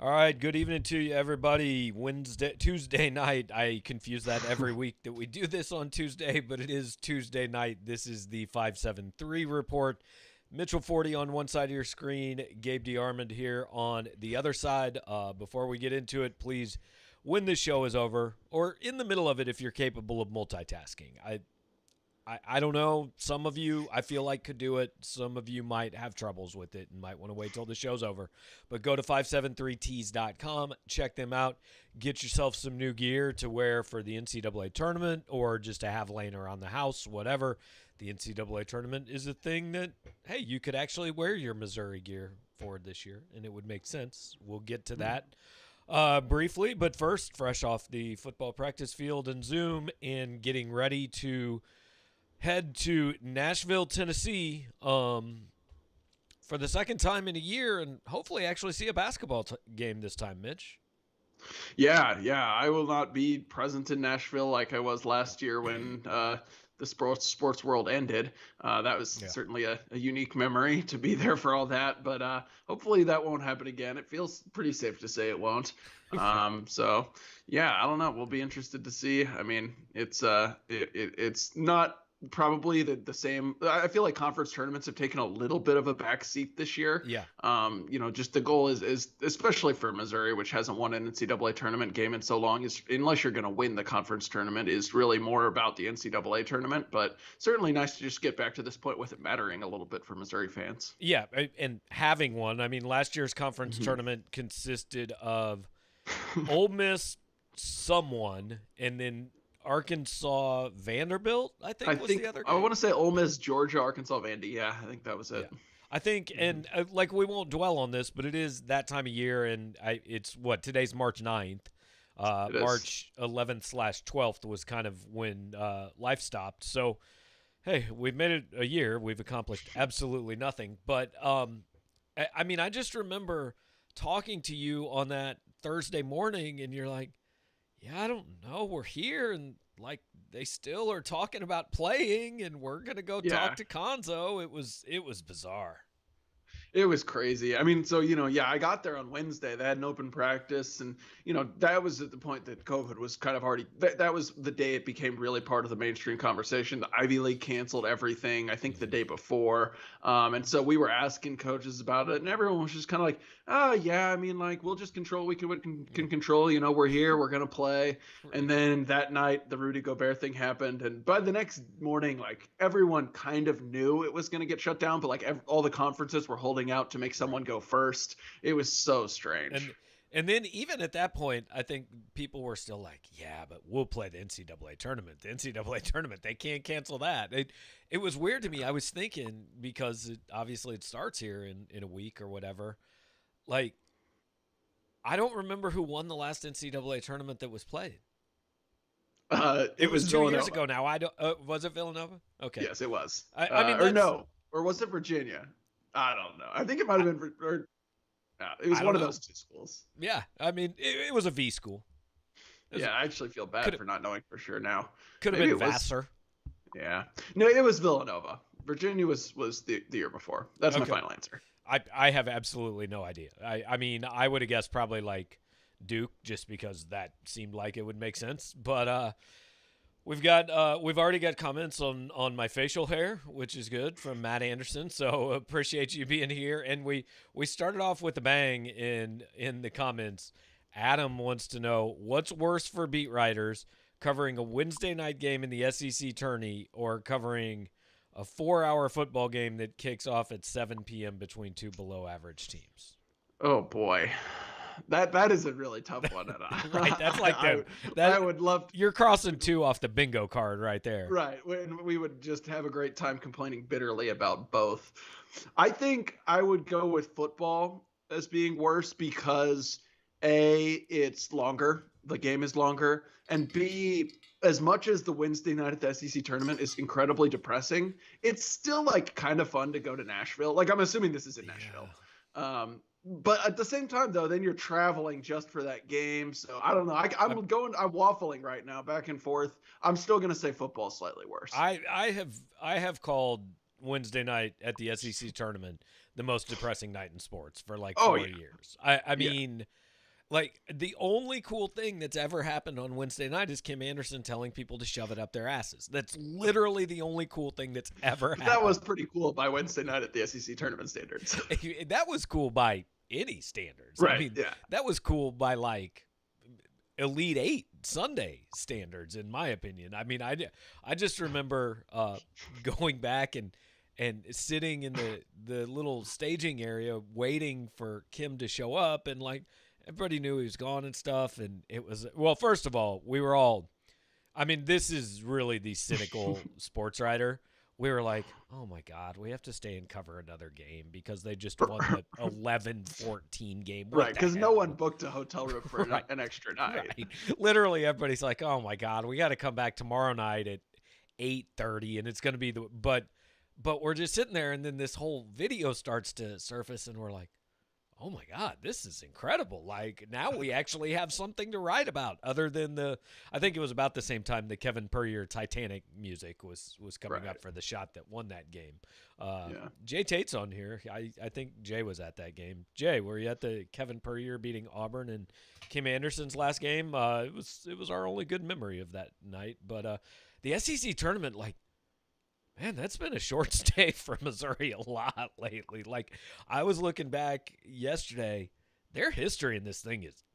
All right, good evening to you, everybody. Tuesday night. I confuse that every week that we do this on Tuesday, but it is Tuesday night. This is the 573 report. Mitchell 40 on one side of your screen, Gabe DeArmond here on the other side. Before we get into it, please, when this show is over, or in the middle of it if you're capable of multitasking. I don't know. Some of you, I feel like, could do it. Some of you might have troubles with it and might want to wait till the show's over. But go to 573tees.com, check them out, get yourself some new gear to wear for the NCAA tournament or just to have laying around the house, whatever. The NCAA tournament is a thing that, hey, you could actually wear your Missouri gear for this year, and it would make sense. We'll get to that briefly. But first, fresh off the football practice field and Zoom and getting ready to head to Nashville, Tennessee for the second time in a year and hopefully actually see a basketball game this time, Mitch. Yeah. I will not be present in Nashville like I was last year when the sports world ended. That was certainly a unique memory to be there for all that, but hopefully that won't happen again. It feels pretty safe to say it won't. So yeah, I don't know. We'll be interested to see. I mean, it's not probably the same. I feel like conference tournaments have taken a little bit of a backseat this year. Yeah. Just the goal is especially for Missouri, which hasn't won an NCAA tournament game in so long, is unless you're going to win the conference tournament, is really more about the NCAA tournament. But certainly nice to just get back to this point with it mattering a little bit for Missouri fans. Yeah, and having one. I mean, last year's conference tournament consisted of Ole Miss, someone, and then Arkansas, Vanderbilt, I think was the other game. I want to say Ole Miss, Georgia, Arkansas, Vandy. Yeah, I think that was it. Yeah. I think, and like we won't dwell on this, but it is that time of year, and it's what, today's March 9th. March 11/12th was kind of when life stopped. So, hey, we've made it a year. We've accomplished absolutely nothing. But, I mean, I just remember talking to you on that Thursday morning, and you're like, yeah, I don't know. We're here, and like they still are talking about playing, and we're gonna go talk to Konzo. It was bizarre. It was crazy. I mean, so, I got there on Wednesday. They had an open practice. And, that was at the point that COVID was kind of already, that was the day it became really part of the mainstream conversation. The Ivy League canceled everything, I think the day before. And so we were asking coaches about it, and everyone was just kind of like, oh, yeah, I mean, like, we'll just control, we can control, we're here, we're going to play. And then that night, the Rudy Gobert thing happened. And by the next morning, like, everyone kind of knew it was going to get shut down, but like all the conferences were holding out to make someone go first. It was so strange. And then even at that point, I think people were still like, yeah, but we'll play the NCAA tournament. The NCAA tournament, they can't cancel that. It was weird to me. I was thinking, because obviously it starts here in a week or whatever. Like, I don't remember who won the last NCAA tournament that was played. It was 2 years ago now. I don't. Was it Villanova? Okay. Yes, it was. I mean, or was it Virginia? I don't know. I think it might have been. It was one of those two schools. Yeah, I mean, it was a V school. I actually feel bad for not knowing for sure now. Could have been Vassar. Yeah. No, it was Villanova. Virginia was the year before. That's my final answer. I have absolutely no idea. I mean, I would have guessed probably like Duke, just because that seemed like it would make sense. But we've already got comments on my facial hair, which is good, from Matt Anderson. So appreciate you being here. And we started off with a bang in the comments. Adam wants to know, what's worse for beat writers, covering a Wednesday night game in the SEC tourney or covering a 4-hour football game that kicks off at 7 p.m. between two below average teams? Oh boy. That is a really tough one. Right, that's like I would love. You're crossing two off the bingo card right there. Right, we would just have a great time complaining bitterly about both. I think I would go with football as being worse because A, it's longer, the game is longer, and B, as much as the Wednesday night at the SEC tournament is incredibly depressing, it's still like kind of fun to go to Nashville. Like, I'm assuming this is in Nashville. But at the same time, though, then you're traveling just for that game. So I don't know. I'm waffling right now, back and forth. I'm still going to say football slightly worse. I have called Wednesday night at the SEC tournament the most depressing night in sports for like 4 years. I mean, Like, the only cool thing that's ever happened on Wednesday night is Kim Anderson telling people to shove it up their asses. That's literally the only cool thing that's ever But that happened. was pretty cool by Wednesday night at the SEC tournament standards. That was cool by any standards. I Right. mean, Yeah. that was cool by, like, Elite Eight Sunday standards, in my opinion. I mean, I just remember going back and sitting in the little staging area waiting for Kim to show up, and like everybody knew he was gone and stuff. And it was, well, first of all, we were all, I mean, this is really the cynical sports writer. We were like, oh my God, we have to stay and cover another game because they just won the 11-14 game. What Right, because the no hell? one booked a hotel room for Right. an extra night. Right. Literally, everybody's like, "Oh my God, we got to come back tomorrow night at 8:30, and it's going to be the." But we're just sitting there, and then this whole video starts to surface, and we're like, "Oh my God, this is incredible!" Like, now we actually have something to write about, other than the. I think it was about the same time the Kevin Puryear Titanic music was coming Right. up for the shot that won that game. Yeah. Jay Tate's on here. I think Jay was at that game. Jay, were you at the Kevin Puryear beating Auburn and Kim Anderson's last game? It was our only good memory of that night. But the SEC tournament, like, man, that's been a short stay for Missouri a lot lately. Like, I was looking back yesterday, their history in this thing is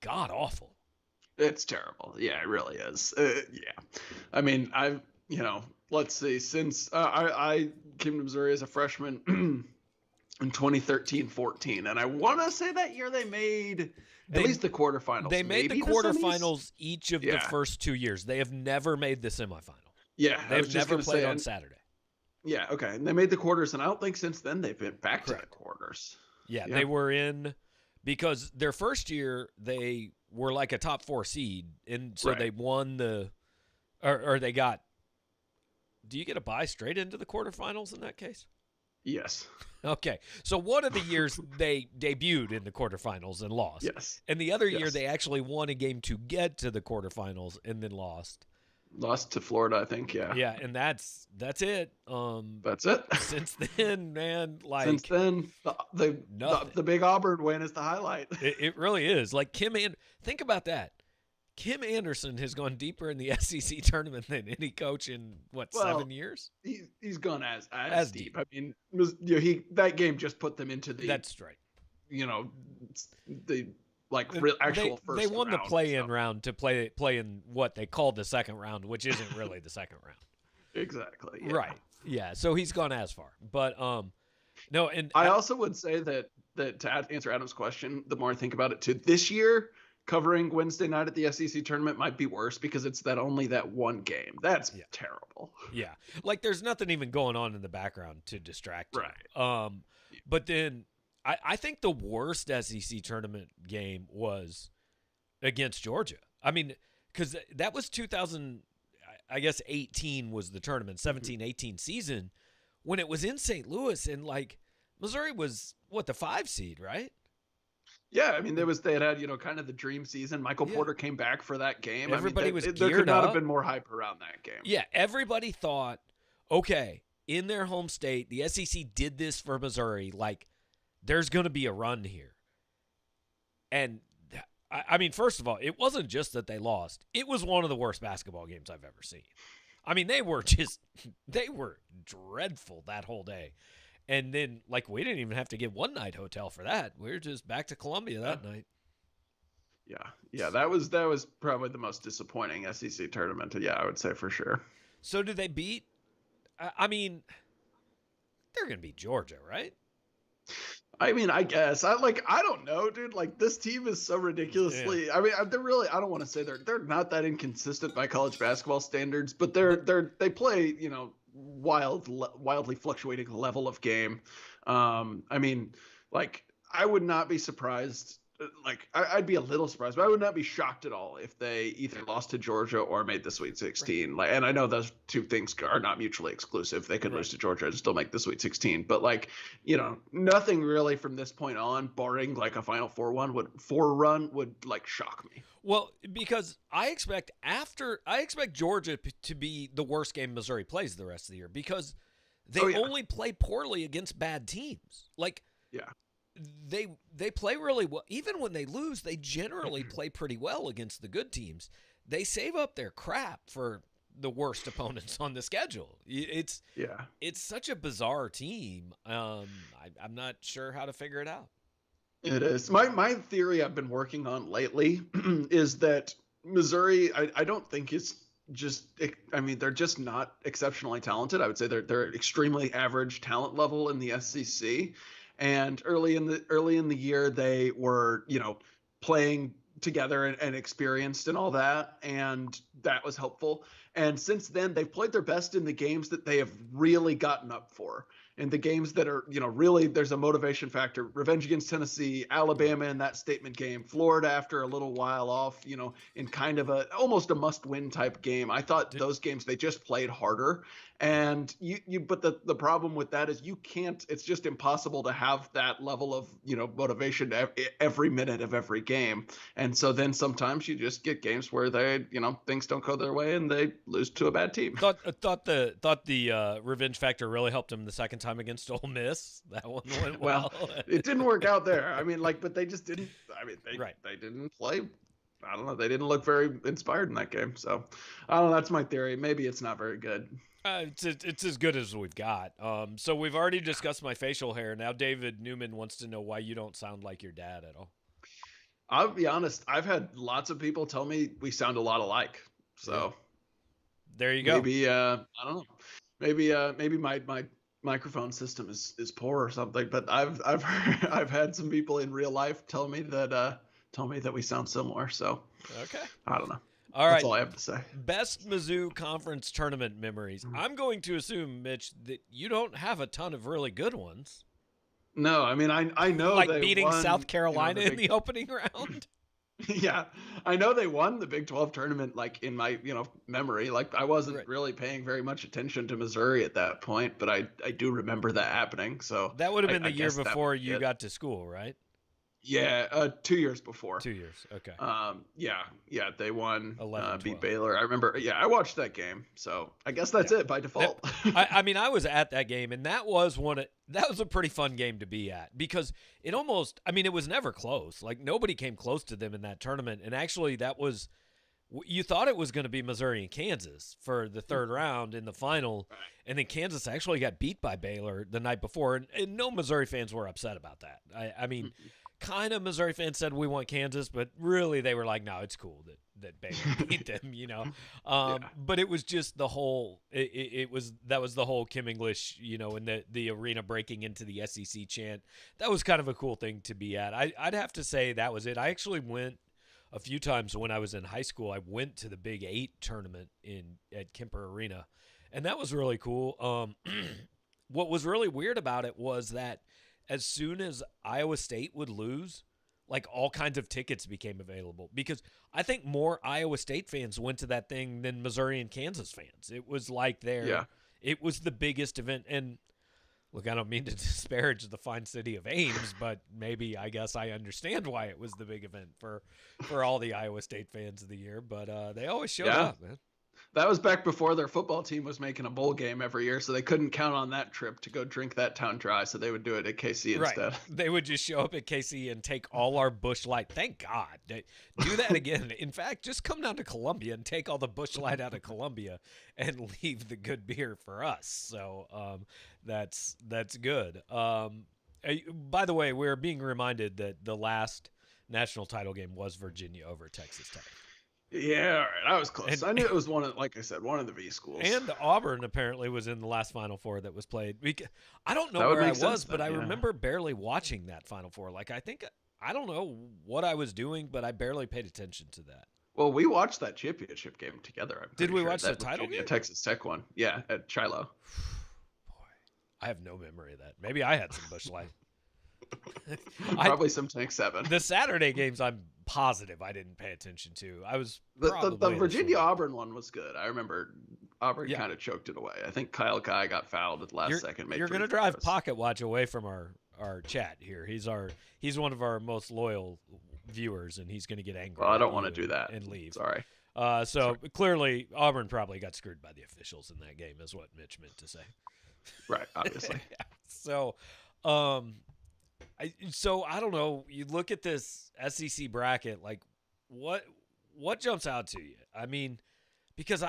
god awful. It's terrible. Yeah, it really is. Yeah. I mean, let's see, since I came to Missouri as a freshman in 2013-14, and I want to say that year they made at least the quarterfinals. They made the maybe quarterfinals each of the Yeah. first 2 years. They have never made the semifinal. Yeah, I was They've just never gonna played say, on Saturday. Yeah, okay. And they made the quarters, and I don't think since then they've been back to the Correct. quarters. Yeah, Yeah. they were in because their first year they were like a top 4 seed, and so Right. they won the or they got. Do you get a bye straight into the quarterfinals in that case? Yes. Okay, so one of the years they debuted in the quarterfinals and lost. Yes. And the other year Yes. they actually won a game to get to the quarterfinals and then lost. Lost to Florida, I think. Yeah. Yeah, and that's it. That's it. Since then, man, like Since then, nothing. the big Auburn win is the highlight. It really is. Like think about that. Kim Anderson has gone deeper in the SEC tournament than any coach in 7 years. He's gone as As deep. deep. I mean, that game just put them into the That's right. the real actual first. They won the round, play-in so. round to play in what they called the second round, which isn't really the second round. Exactly. Yeah. Right. Yeah. So he's gone as far, but no. And I also would say that to answer Adam's question, the more I think about it too, this year covering Wednesday night at the SEC tournament might be worse because it's only that one game. That's terrible. Yeah, like there's nothing even going on in the background to distract you. Right. But then I think the worst SEC tournament game was against Georgia. I mean, because that was 2000, I guess 18 was the tournament, 17-18 season, when it was in St. Louis, and like Missouri was the 5 seed, right? Yeah, I mean, they had kind of the dream season. Michael Porter came back for that game. Everybody was there geared could not up. have been more hype around that game. Yeah, everybody thought, okay, in their home state, the SEC did this for Missouri. Like, there's going to be a run here. And, I mean, first of all, it wasn't just that they lost. It was one of the worst basketball games I've ever seen. I mean, they were dreadful that whole day. And then, like, we didn't even have to get one-night hotel for that. We were just back to Columbia that night. Yeah, that was probably the most disappointing SEC tournament. Yeah, I would say for sure. So did they beat? I mean, they're gonna beat Georgia, right? I mean, I guess I don't know, dude. Like, this team is so ridiculously. I mean, they're really. I don't want to say they're not that inconsistent by college basketball standards, but they play wildly fluctuating level of game. I mean, like, I would not be surprised. Like, I'd be a little surprised, but I would not be shocked at all if they either lost to Georgia or made the Sweet 16. Right. Like, and I know those two things are not mutually exclusive. They could lose to Georgia and still make the Sweet 16. But, like, nothing really from this point on, barring like a Final Four run, would like shock me. Well, because I expect Georgia to be the worst game Missouri plays the rest of the year because they only play poorly against bad teams. Like, yeah. they play really well. Even when they lose, they generally play pretty well against the good teams. They save up their crap for the worst opponents on the schedule. It's such a bizarre team. I'm not sure how to figure it out. It is. My theory I've been working on lately is that Missouri, I don't think is just, I mean, they're just not exceptionally talented. I would say they're extremely average talent level in the SEC. And early in the year, they were, playing together and experienced and all that, and that was helpful. And since then, they've played their best in the games that they have really gotten up for. In the games that are, really there's a motivation factor. Revenge against Tennessee, Alabama in that statement game, Florida after a little while off, in kind of almost a must-win type game. I thought those games they just played harder. And but the problem with that is you can't, it's just impossible to have that level of, motivation every minute of every game. And so then sometimes you just get games where they, things don't go their way and they lose to a bad team. Thought the revenge factor really helped him the second time against Ole Miss. That one went well. It didn't work out there. I mean, but they just didn't. I mean, they didn't play. I don't know. They didn't look very inspired in that game. So, I don't know. That's my theory. Maybe it's not very good. It's as good as we've got. So we've already discussed my facial hair. Now David Newman wants to know why you don't sound like your dad at all. I'll be honest. I've had lots of people tell me we sound a lot alike. So there you go. Maybe I don't know. Maybe my microphone system is poor or something. But I've had some people in real life tell me that we sound similar. So okay, I don't know. All right. That's all I have to say. Best Mizzou Conference tournament memories. I'm going to assume, Mitch, that you don't have a ton of really good ones. No, I mean, I know like they beating won, South Carolina in the opening round. Yeah, I know they won the Big 12 tournament, like in my memory. Like I wasn't really paying very much attention to Missouri at that point, but I do remember that happening. So that would have been the year before you got to school, right? Yeah, 2 years before. 2 years, okay. Yeah, they won, 11, beat Baylor. I remember. Yeah, I watched that game, so I guess that's it by default. I mean, I was at that game, and that was a pretty fun game to be at because it almost. I mean, it was never close. Like nobody came close to them in that tournament, and actually, that was. You thought it was going to be Missouri and Kansas for the third round in the final, and then Kansas actually got beat by Baylor the night before, and no Missouri fans were upset about that. I mean. Kind of Missouri fans said we want Kansas, but really they were like, no, it's cool that Baylor beat them, But it was just the whole that was the whole Kim English, and the arena breaking into the SEC chant. That was kind of a cool thing to be at. I'd have to say that was it. I actually went a few times when I was in high school. I went to the Big 8 tournament at Kemper Arena, and that was really cool. What was really weird about it was that as soon as Iowa State would lose, like all kinds of tickets became available because I think more Iowa State fans went to that thing than Missouri and Kansas fans. It was like it was the biggest event. And look, I don't mean to disparage the fine city of Ames, but maybe I guess I understand why it was the big event for all the Iowa State fans of the year. But they always showed up, man. That was back before their football team was making a bowl game every year, so they couldn't count on that trip to go drink that town dry, so they would do it at KC instead. They would just show up at KC and take all our Busch Light. Thank God. Do that again. In fact, just come down to Columbia and take all the Busch Light out of Columbia and leave the good beer for us. So that's good. By the way, we're being reminded that the last national title game was Virginia over Texas Tech. Yeah, all right. I was close. I knew it was one of the V schools. And Auburn apparently was in the last Final Four that was played. I don't know where I was, but I remember barely watching that Final Four. Like, I don't know what I was doing, but I barely paid attention to that. Well, we watched that championship game together. Did we watch the title game? Texas Tech one. Yeah, at Shiloh. Boy, I have no memory of that. Maybe I had some Busch Light. Probably some Tank 7. The Saturday games, I'm positive I didn't pay attention to. I was the Virginia Auburn one was good. I remember Auburn kind of choked it away. I think Kyle Kai got fouled at the last second. You're going to drive Pocket Watch away from our chat here. He's one of our most loyal viewers, and he's going to get angry. Well, I don't want to do that and leave. Sorry. Sorry. Clearly Auburn probably got screwed by the officials in that game, is what Mitch meant to say. Right, obviously. So, So I don't know. You look at this SEC bracket, like what what jumps out to you? I mean, because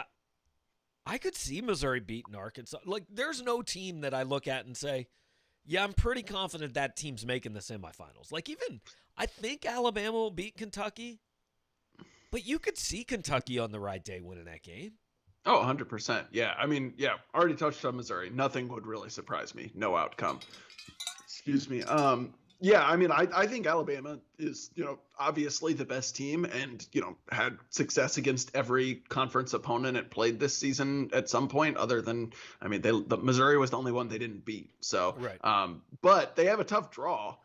I could see Missouri beating Arkansas. Like, there's no team that I look at and say, yeah, I'm pretty confident that team's making the semifinals. Like, even I think Alabama will beat Kentucky, but you could see Kentucky on the right day winning that game. Oh, 100%. Yeah. I mean, yeah, already touched on Missouri. Nothing would really surprise me. No outcome. Excuse me. Yeah, I mean, I think Alabama is, obviously the best team and, had success against every conference opponent it played this season at some point, other than, I mean, the Missouri was the only one they didn't beat. So, Right. but they have a tough draw.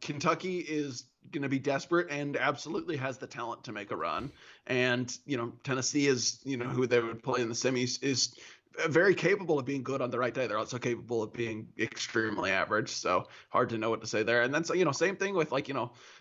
Kentucky is going to be desperate and absolutely has the talent to make a run. And, Tennessee is, who they would play in the semis, is very capable of being good on the right day. They're also capable of being extremely average. So hard to know what to say there. And then, so, same thing with like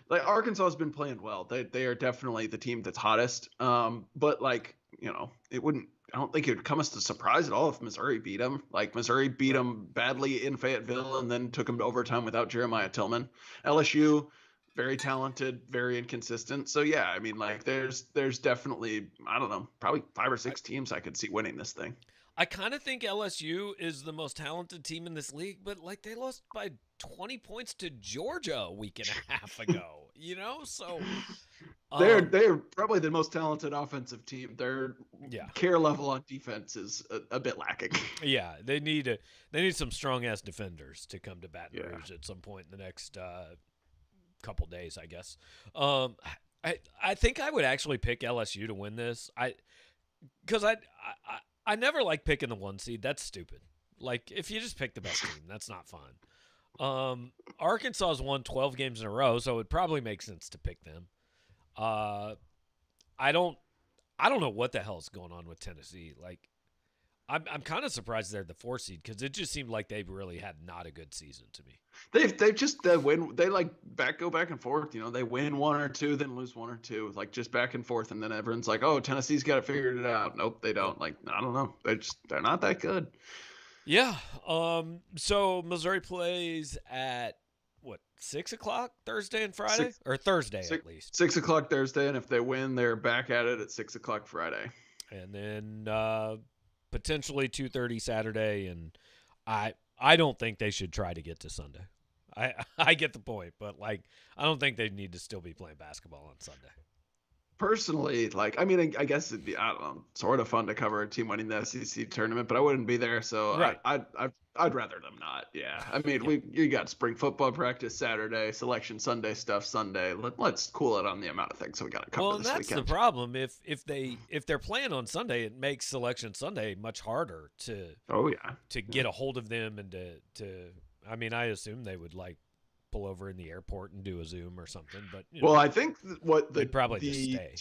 Arkansas has been playing well. They are definitely the team that's hottest. But like, it wouldn't, I don't think it would come as a surprise at all if Missouri beat them. Like Missouri beat Right. them badly in Fayetteville and then took them to overtime without Jeremiah Tillman. LSU, very talented, very inconsistent. So yeah, I mean, like there's definitely, I don't know, probably five or I, six teams I could see winning this thing. I kind of think LSU is the most talented team in this league, but like they lost by 20 points to Georgia a week and a half ago, So, um, They're probably the most talented offensive team. Their yeah. care level on defense is a bit lacking. Yeah, they need some strong ass defenders to come to Baton Yeah. Rouge at some point in the next couple days, I guess. Um, I think I would actually pick LSU to win this. Because I never like picking the one seed. That's stupid. Like if you just pick the best team, that's not fun. Arkansas's won 12 games in a row, so it probably makes sense to pick them. Uh, I don't I don't know what the hell's going on with Tennessee. Like I'm kind of surprised they're the 4 seed because it just seemed like they really had not a good season to me. They've just win. They like go back and forth. They win one or two, then lose one or two, like just back and forth, and then everyone's like, "Oh, Tennessee's got it figured it out." Nope, they Yep. don't. Like I don't know. They're not that good. Yeah. So Missouri plays at what 6 o'clock Thursday and Friday, Six, or Thursday six, at least, 6 o'clock Thursday, and if they win, they're back at it at 6 o'clock Friday. and then potentially 2:30 Saturday. And I don't think they should try to get to Sunday. I get the point, but like I don't think they need to still be playing basketball on Sunday. Personally, like I mean, I guess it'd be I don't know, sort of fun to cover a team winning the SEC tournament, but I wouldn't be there, so Right. I'd rather them not. Yeah, I mean, Yeah. you got spring football practice Saturday, selection Sunday stuff Sunday. Let's cool it on the amount of things we got to Well, cover and this that's the weekend. problem. If they're playing on Sunday, it makes Selection Sunday much harder Oh yeah, to yeah. get a hold of them and to. I mean, I assume they would like pull over in the airport and do a Zoom or something, but Well, I think what they'd probably just stay.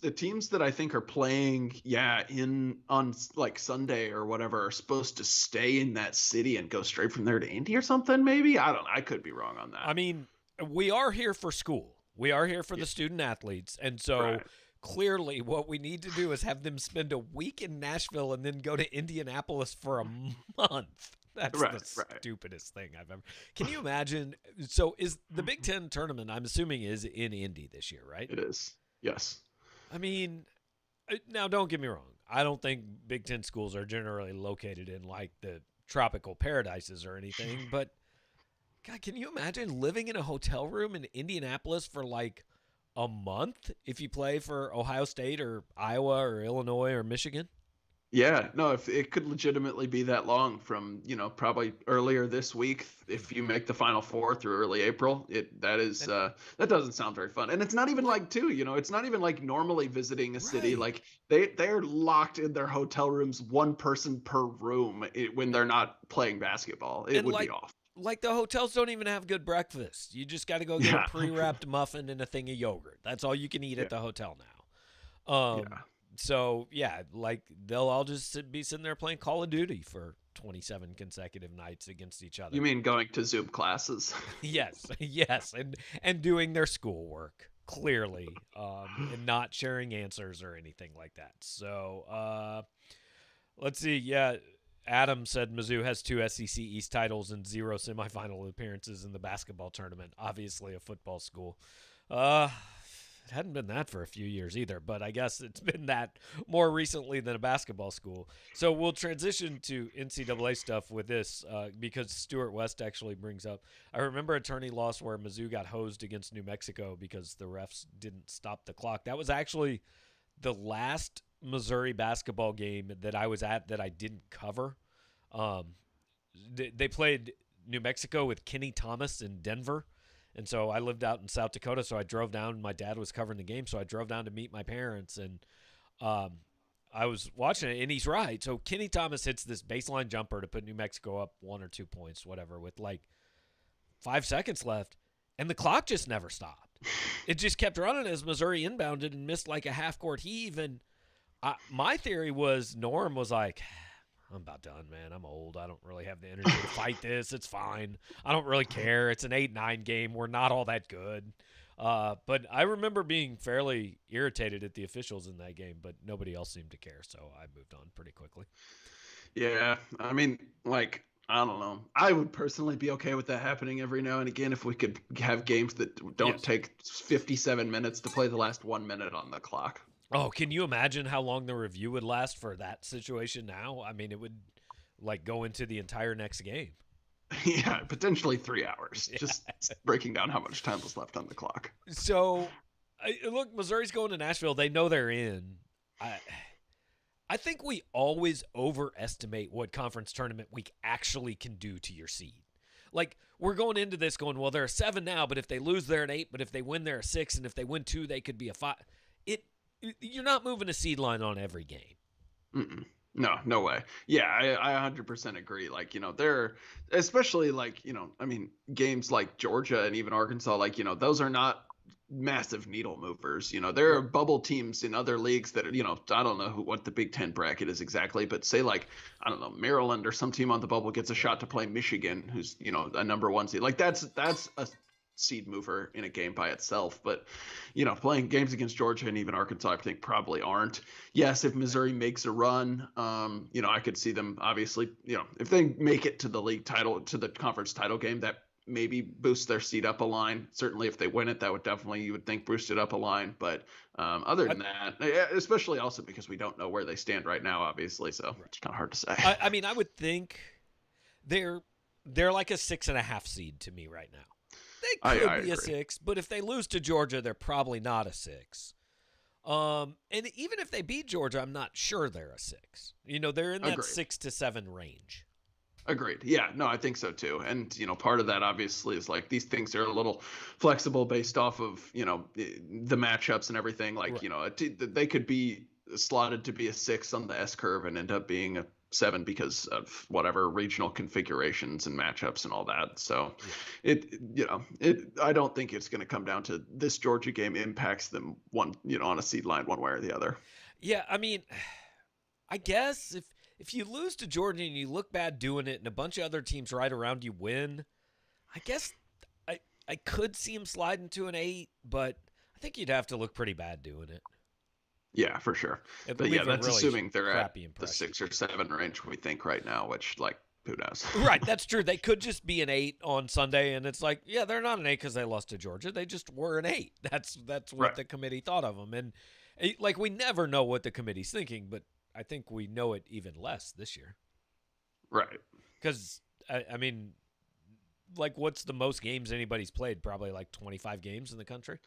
the teams that I think are playing, yeah, in on like Sunday or whatever, are supposed to stay in that city and go straight from there to Indy or something. Maybe I don't know. I could be wrong on I that. mean, we are here for school. We are here for Yeah, the student athletes, and so right. clearly, what we need to do is have them spend a week in Nashville and then go to Indianapolis for a month. That's Right, the right. stupidest thing I've ever. Can you imagine? So, is the Big Ten tournament? I'm assuming is in Indy this year, right? It is. Yes. I mean, now don't get me wrong. I don't think Big Ten schools are generally located in like the tropical paradises or anything, but God, can you imagine living in a hotel room in Indianapolis for like a month if you play for Ohio State or Iowa or Illinois or Michigan? Yeah, no, if it could legitimately be that long from, probably earlier this week if you make the final four through early April, that is And that doesn't sound very fun. And it's not even like, like too, it's not even like normally visiting a city. right. Like they're locked in their hotel rooms, one person per room when they're not playing basketball. It And would be off. like the hotels don't even have good breakfast. You just got to go get a Yeah. pre-wrapped muffin and a thing of yogurt. That's all you can eat Yeah. at the hotel now. Yeah. So yeah, like they'll all just be sitting there playing Call of Duty for 27 consecutive nights against each You other. mean going to Zoom classes? Yes, yes, and doing their schoolwork clearly, and not sharing answers or anything like that. So let's see. Yeah, Adam said Mizzou has 2 SEC East titles and 0 semifinal appearances in the basketball tournament. Obviously, a football school. It hadn't been that for a few years either, but I guess it's been that more recently than a basketball school. So we'll transition to NCAA stuff with this because Stuart West actually brings up. I remember a tourney loss where Mizzou got hosed against New Mexico because the refs didn't stop the clock. That was actually the last Missouri basketball game that I was at that I didn't cover. They played New Mexico with Kenny Thomas in Denver. And so I lived out in South Dakota, so I drove down. My dad was covering the game, so I drove down to meet my parents. And I was watching it, and he's right. So Kenny Thomas hits this baseline jumper to put New Mexico up 1 or 2 points, whatever, with like 5 seconds left. And the clock just never stopped. It just kept running as Missouri inbounded and missed like a half-court heave. And my theory was Norm was like, I'm about done, man. I'm old. I don't really have the energy to fight this. It's fine. I don't really care. It's an 8-9 game. We're not all that good. But I remember being fairly irritated at the officials in that game, but nobody else seemed to care, so I moved on pretty quickly. Yeah, I mean, like, I don't know. I would personally be okay with that happening every now and again if we could have games that don't take 57 minutes to play the last 1 minute on the clock. Oh, can you imagine how long the review would last for that situation now? I mean, it would like go into the entire next game. Yeah, potentially 3 hours. Yeah. Just breaking down how much time was left on the clock. So, look, Missouri's going to Nashville. They know they're in. I think we always overestimate what conference tournament week actually can do to your seed. Like, we're going into this going, well, they're a 7 now, but if they lose, they're an 8. But if they win, they're a 6. And if they win 2, they could be a 5. You're not moving a seed line on every game. No way. Yeah, I 100% agree. Like, they're especially like, I mean, games like Georgia and even Arkansas, like, those are not massive needle movers. There are bubble teams in other leagues that are, I don't know what the Big Ten bracket is exactly, but say like, I don't know, Maryland or some team on the bubble gets a shot to play Michigan, who's, a number 1 seed. Like that's a seed mover in a game by itself, but playing games against Georgia and even Arkansas I think probably aren't. Yes, if Missouri makes a run, I could see them obviously, if they make it to the league title, to the conference title game, that maybe boosts their seed up a line. Certainly if they win it, that would definitely, you would think, boost it up a line. But other than that, especially also because we don't know where they stand right now, obviously, so it's kind of hard to say. I mean, I would think they're like a 6.5 seed to me right now. They could be a 6, but if they lose to Georgia, they're probably not a 6. And even if they beat Georgia, I'm not sure they're a 6. They're in that 6 to 7 range. Agreed. Yeah, no, I think so too. And, part of that obviously is like these things are a little flexible based off of, the matchups and everything. Like, right. They could be slotted to be a 6 on the S curve and end up being a 7 because of whatever regional configurations and matchups and all that. So I don't think it's going to come down to this Georgia game impacts them on a seed line one way or the other. Yeah. I mean, I guess if you lose to Georgia and you look bad doing it and a bunch of other teams right around you win, I guess I could see them slide into an 8, but I think you'd have to look pretty bad doing it. Yeah, for sure. But yeah, that's really assuming they're at the 6 or 7 range we think right now, which, like, who knows? Right, that's true. They could just be an 8 on Sunday, and it's like, yeah, they're not an 8 because they lost to Georgia. They just were an 8. That's what right. The committee thought of them. And, like, we never know what the committee's thinking, but I think we know it even less this year. Right. Because, I mean, like, what's the most games anybody's played? Probably, like, 25 games in the country?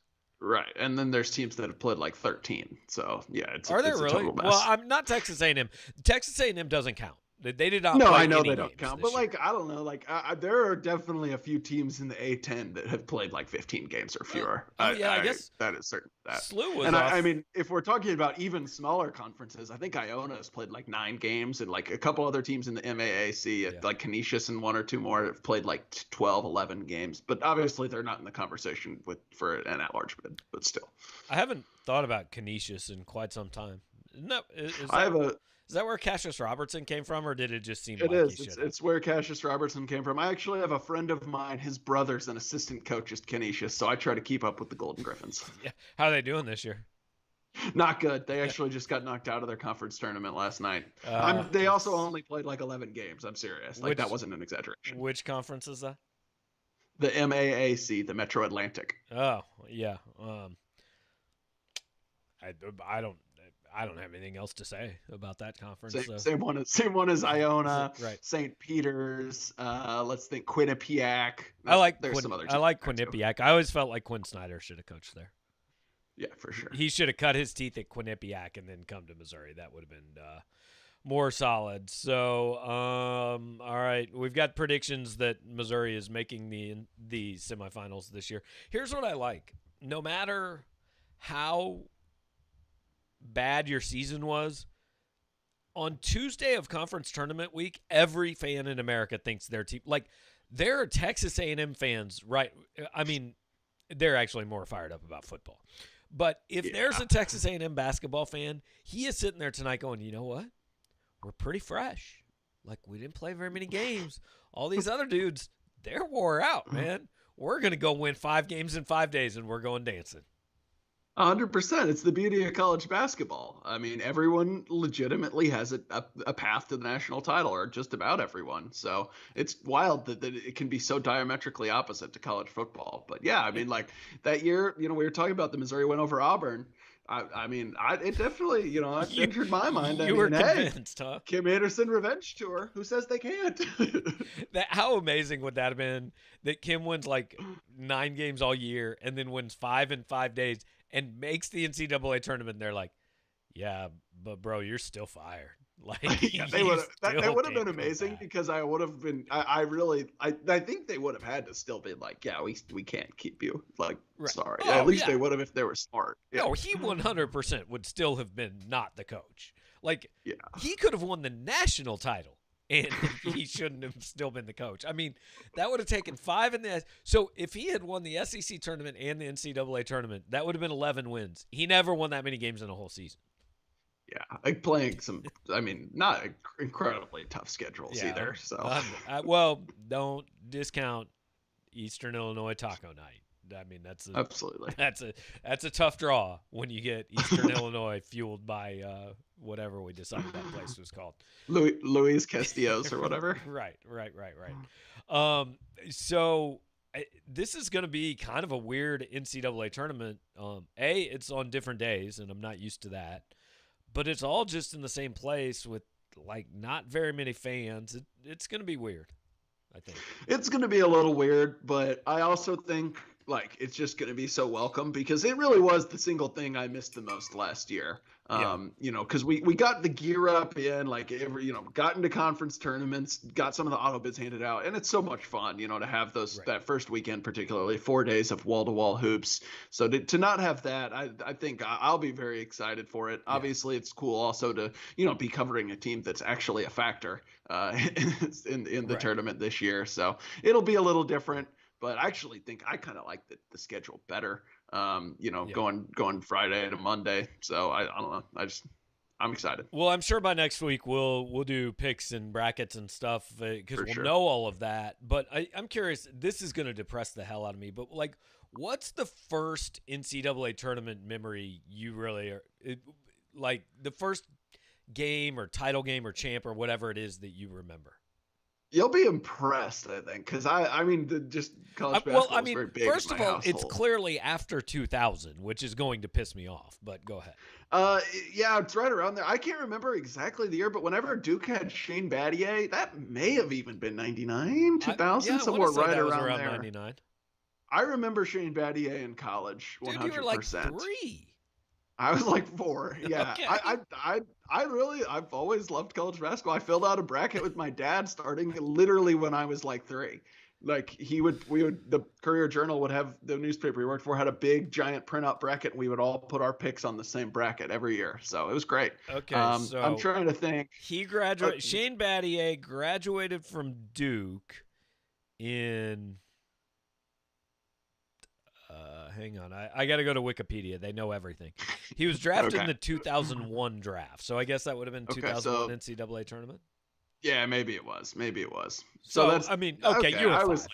Right, and then there's teams that have played like 13. So yeah, it's are there it's really? A total mess. Well, I'm not Texas A&M. Texas A&M doesn't count. They did not. No, play I know any they don't games count, but like I don't know, like there are definitely a few teams in the A10 that have played like 15 games or fewer. I guess that is certain. SLU was and off. I mean, if we're talking about even smaller conferences, I think Iona has played like 9 games, and like a couple other teams in the MAAC, like Canisius and 1 or 2 more, have played like 12, 11 games. But obviously, they're not in the conversation for an at-large bid. But still, I haven't thought about Canisius in quite some time. No, Is that where Cassius Robertson came from, or did it just seem like he should have? It's where Cassius Robertson came from. I actually have a friend of mine, his brother's an assistant coach at Canisius, so I try to keep up with the Golden Griffins. Yeah. How are they doing this year? Not good. They actually just got knocked out of their conference tournament last night. Uh, They also only played like 11 games. I'm serious. Like, that which wasn't an exaggeration. which conference is that? The MAAC, the Metro Atlantic. Oh, yeah. I, I don't I don't have anything else to say about that conference. Same, So. same one as Iona, Right. St. Peter's. Let's think Quinnipiac. There's some other. I like Quinnipiac. I always felt like Quinn Snyder should have coached there. Yeah, for sure. He should have cut his teeth at Quinnipiac and then come to Missouri. That would have been more solid. So, all right, we've got predictions that Missouri is making the semifinals this year. Here's what I like: no matter how bad your season was, on Tuesday of conference tournament week, every fan in America thinks their team. Like, there are Texas A&M fans, right? I mean, they're actually more fired up about football. But if there's a Texas A&M basketball fan, he is sitting there tonight going, you know what? We're pretty fresh. Like, we didn't play very many games. All these other dudes, they're wore out, man. We're going to go win 5 games in 5 days, and we're going dancing. 100%. It's the beauty of college basketball. I mean, everyone legitimately has a path to the national title, or just about everyone. So it's wild that it can be so diametrically opposite to college football. But yeah, I mean, like that year, we were talking about the Missouri win over Auburn. I mean, it definitely, it entered my mind. You were convinced, huh? Kim Anderson revenge tour. Who says they can't? How amazing would that have been that Kim wins like 9 games all year and then wins 5 in 5 days and makes the NCAA tournament? And they're like, yeah, but bro, you're still fired. Like, yeah, they would have. That would have been amazing because I would have been. I think they would have had to still be like, yeah, we can't keep you. Like, right. Sorry. At least they would have if they were smart. Yeah. No, he 100% would still have been not the coach. Like, he could have won the national title, and he shouldn't have still been the coach. I mean, that would have taken 5 in the. So if he had won the SEC tournament and the NCAA tournament, that would have been 11 wins. He never won that many games in a whole season. Yeah, like playing some, I mean, not incredibly tough schedules either. So, well, don't discount Eastern Illinois Taco Night. I mean, absolutely that's a tough draw when you get Eastern Illinois fueled by whatever we decided that place was called, Luis Castillo's or whatever. Right. So this is going to be kind of a weird NCAA tournament. It's on different days, and I'm not used to that. But it's all just in the same place with, like, not very many fans. It's going to be weird, I think. It's going to be a little weird, but I also think, like, it's just going to be so welcome because it really was the single thing I missed the most last year. Because we got the gear up in, like, got into conference tournaments, got some of the auto bids handed out, and it's so much fun, to have those that first weekend, particularly 4 days of wall-to-wall hoops. So to not have that, I think I'll be very excited for it. Yeah. Obviously, it's cool also to be covering a team that's actually a factor in the tournament this year. So it'll be a little different. But I actually think I kind of like the schedule better, going Friday to Monday. So I don't know. I'm excited. Well, I'm sure by next week we'll do picks and brackets and stuff because we'll know all of that. But I'm curious. This is going to depress the hell out of me. But, like, what's the first NCAA tournament memory you really are like? The first game or title game or champ or whatever it is that you remember? You'll be impressed, I think, because I mean, just college basketball is very big. First of all, it's clearly after 2000, which is going to piss me off. But go ahead. Yeah, it's right around there. I can't remember exactly the year, but whenever Duke had Shane Battier, that may have even been 99, 2000, somewhere right around there. 99. I remember Shane Battier in college, 100%. Dude, you were like 3. I was like 4. Yeah. Okay. I've always loved college basketball. I filled out a bracket with my dad starting literally when I was like 3. Like the Courier Journal would have, the newspaper he worked for had a big giant printout bracket, and we would all put our picks on the same bracket every year. So it was great. Okay. So I'm trying to think. He graduated. Shane Battier graduated from Duke in. Hang on. I got to go to Wikipedia. They know everything. He was drafted in the 2001 draft. So I guess that would have been 2001 NCAA tournament. Yeah, maybe it was. So that's, I mean, okay, you were 5.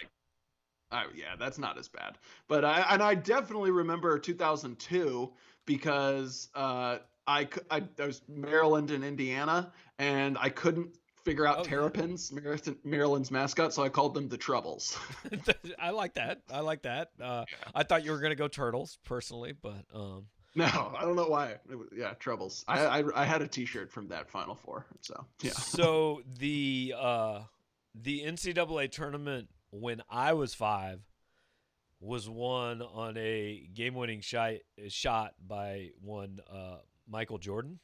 Yeah, that's not as bad. But I definitely remember 2002 because I was Maryland and Indiana, and I couldn't figure out Oh yeah. Terrapins, Maryland's mascot, so I called them the Troubles. I like that. I like that. Yeah. I thought you were gonna go turtles personally, but No, I don't know why. Yeah, Troubles. I had a T-shirt from that Final Four. So yeah. so the NCAA tournament when I was 5 was won on a game-winning shot by one Michael Jordan.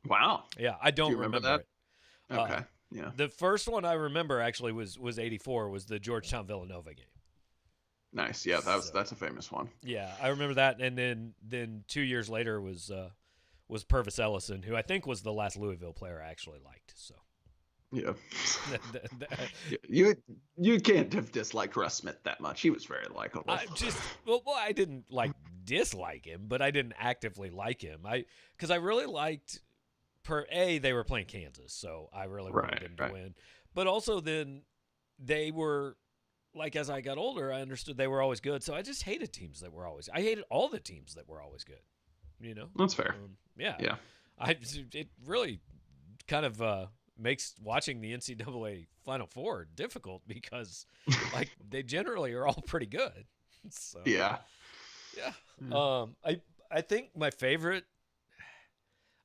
Wow. Yeah, I Do don't you remember remember that? it. Uh, Okay. Yeah. the first one I remember actually was '84, was the Georgetown Villanova game. Nice. Yeah, So that's a famous one. yeah, I remember that, and then 2 years later was Purvis Ellison, who I think was the last Louisville player I actually liked. So Yeah. th- th- You can't have disliked Russ Smith that much. He was very likable. I just well, I didn't like dislike him, but I didn't actively like him. Because I really liked they were playing Kansas, so I really wanted them to win. But also then they were like, as I got older, I understood they were always good. So I just hated teams that were always. I hated all the teams that were always good. You know, That's fair. Yeah, Yeah. it really kind of makes watching the NCAA Final Four difficult because like they generally are all pretty good. So Yeah. yeah. I think my favorite.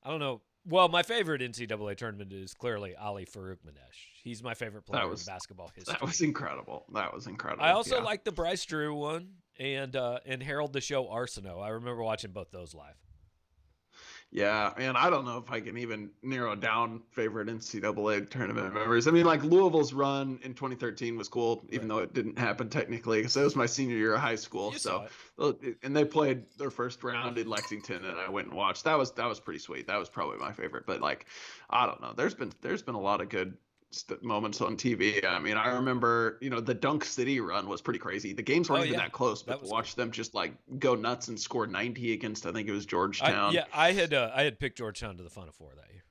I don't know. Well, my favorite NCAA tournament is clearly Ali Farouk-Manesh. He's my favorite player in basketball history. That was incredible. I also like the Bryce Drew one and Harold the Show Arsenault. I remember watching both those live. Yeah, and I don't know if I can even narrow down favorite NCAA tournament memories. I mean, like Louisville's run in 2013 was cool, even though it didn't happen technically, because it was my senior year of high school. And they played their first round in Lexington, and I went and watched. That was pretty sweet. That was probably my favorite. But like, I don't know. There's been a lot of good moments on TV. I mean, I remember, the Dunk City run was pretty crazy. The games weren't even that close, but to watch them just like go nuts and score 90 against, I think it was Georgetown. I had picked Georgetown to the Final Four that year.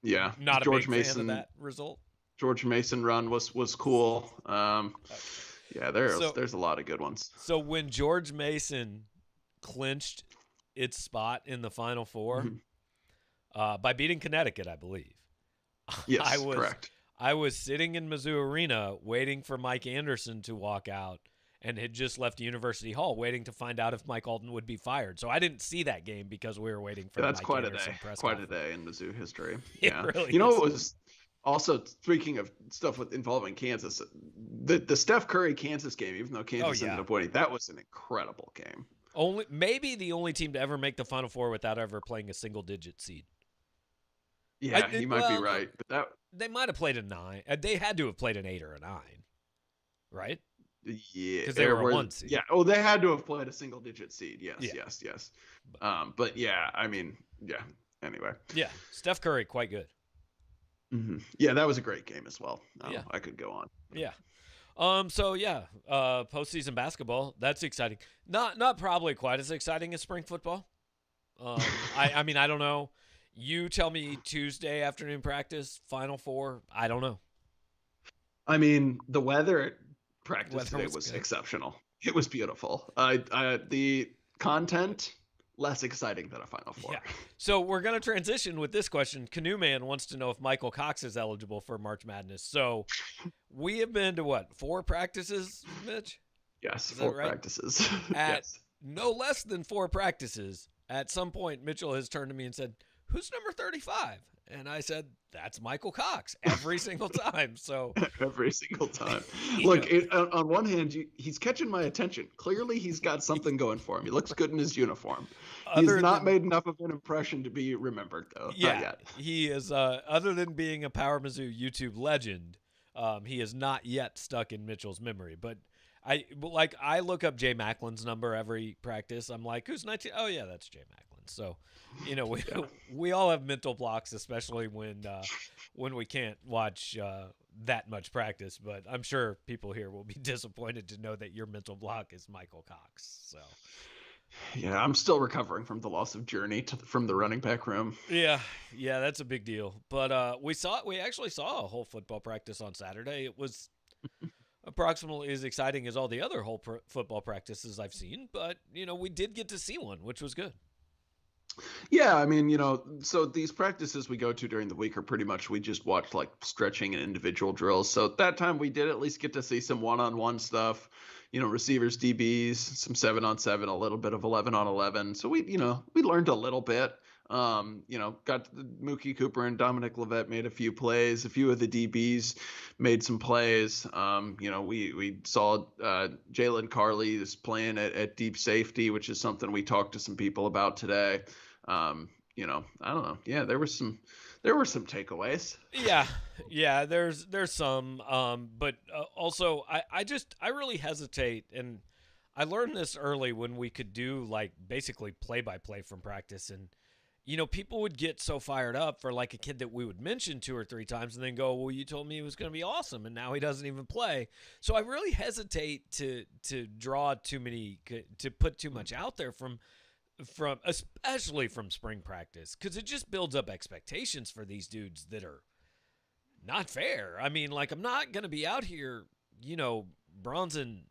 Yeah, not a big fan of that result. George Mason run was cool. Yeah, there's a lot of good ones. So when George Mason clinched its spot in the Final Four by beating Connecticut, I believe. Yes, correct. I was sitting in Mizzou Arena waiting for Mike Anderson to walk out and had just left University Hall waiting to find out if Mike Alden would be fired. So I didn't see that game because we were waiting for that's Mike quite Anderson a day. press Quite conference. a day in Mizzou history. Yeah. It really is. It was also, speaking of stuff involving Kansas, the Steph Curry Kansas game, even though Kansas ended up winning, that was an incredible game. Maybe the only team to ever make the Final Four without ever playing a single-digit seed. Yeah, you might be right. But they might have played a 9. They had to have played an 8 or a 9, right? Yeah, because they were a 1 seed. Yeah, they had to have played a single-digit seed. Yes. But yeah, I mean, yeah. Anyway. Yeah, Steph Curry, quite good. Mm-hmm. Yeah, that was a great game as well. I could go on. Yeah. So yeah, postseason basketball, that's exciting. Not probably quite as exciting as spring football. I mean, I don't know. You tell me Tuesday afternoon practice, Final Four. I don't know. I mean, the weather at practice today was exceptional. It was beautiful. The content less exciting than a Final Four. Yeah. So we're going to transition with this question. Canoe Man wants to know if Michael Cox is eligible for March Madness. So we have been to 4 practices, Mitch? Yes, 4 practices. At no less than 4 practices, at some point, Mitchell has turned to me and said, "Who's number 35?" And I said, "That's Michael Cox," every single time. So every single time. Look, on one hand, he's catching my attention. Clearly, he's got something going for him. He looks good in his uniform. He's not made enough of an impression to be remembered, though. Yeah, not yet. He is. Other than being a Power Mizzou YouTube legend, he is not yet stuck in Mitchell's memory. But I look up Jay Macklin's number every practice. I'm like, "Who's 19?" Oh yeah, that's Jay Macklin. So, we all have mental blocks, especially when we can't watch that much practice. But I'm sure people here will be disappointed to know that your mental block is Michael Cox. So, yeah, I'm still recovering from the loss of Journey from the running back room. Yeah, that's a big deal. But we actually saw a whole football practice on Saturday. It was a approximately as exciting as all the other whole football practices I've seen, but we did get to see one, which was good. Yeah, I mean, so these practices we go to during the week are pretty much we just watch like stretching and individual drills. So that time we did at least get to see some one-on-one stuff, receivers, DBs, some 7-on-7, a little bit of 11-on-11. So we learned a little bit. Got Mookie Cooper and Dominic Levitt made a few plays. A few of the DBs made some plays. We saw Jalen Carley is playing at deep safety, which is something we talked to some people about today. I don't know. Yeah, there were some takeaways. Yeah, there's some, but also I really hesitate, and I learned this early when we could do like basically play-by-play from practice, and people would get so fired up for like a kid that we would mention 2 or 3 times and then go, well, you told me he was going to be awesome and now he doesn't even play. So I really hesitate to put too much out there from especially from spring practice, because it just builds up expectations for these dudes that are not fair. I mean, like, I'm not going to be out here, bronzing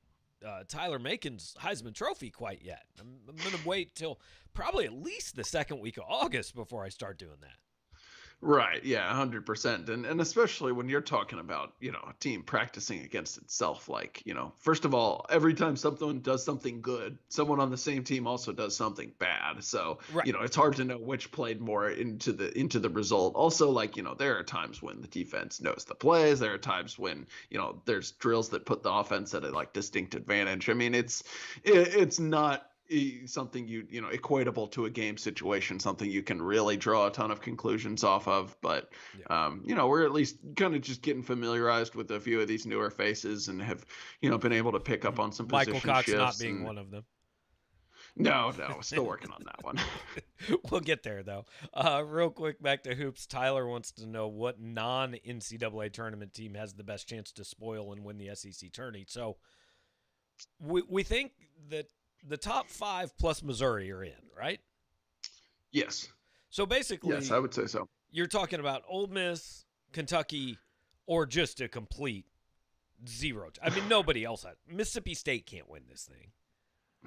Tyler Macon's Heisman Trophy quite yet. I'm going to wait till probably at least the second week of August before I start doing that. Right. Yeah, 100%. And especially when you're talking about, a team practicing against itself, like, first of all, every time someone does something good, someone on the same team also does something bad. So, right. It's hard to know which played more into the result. Also, like, there are times when the defense knows the plays. There are times when, there's drills that put the offense at a like distinct advantage. I mean, it's not something equatable to a game situation, something you can really draw a ton of conclusions off of. But we're at least kind of just getting familiarized with a few of these newer faces and have been able to pick up on some Michael position Cox shifts not being one of them. No, still working on that one. We'll get there though. Real quick, back to hoops. Tyler wants to know what non-NCAA tournament team has the best chance to spoil and win the SEC tourney. So we think that the top 5 plus Missouri are in, right? Yes. So basically, yes, I would say so. You're talking about Ole Miss, Kentucky, or just a complete zero. I mean, nobody else has. Mississippi State can't win this thing.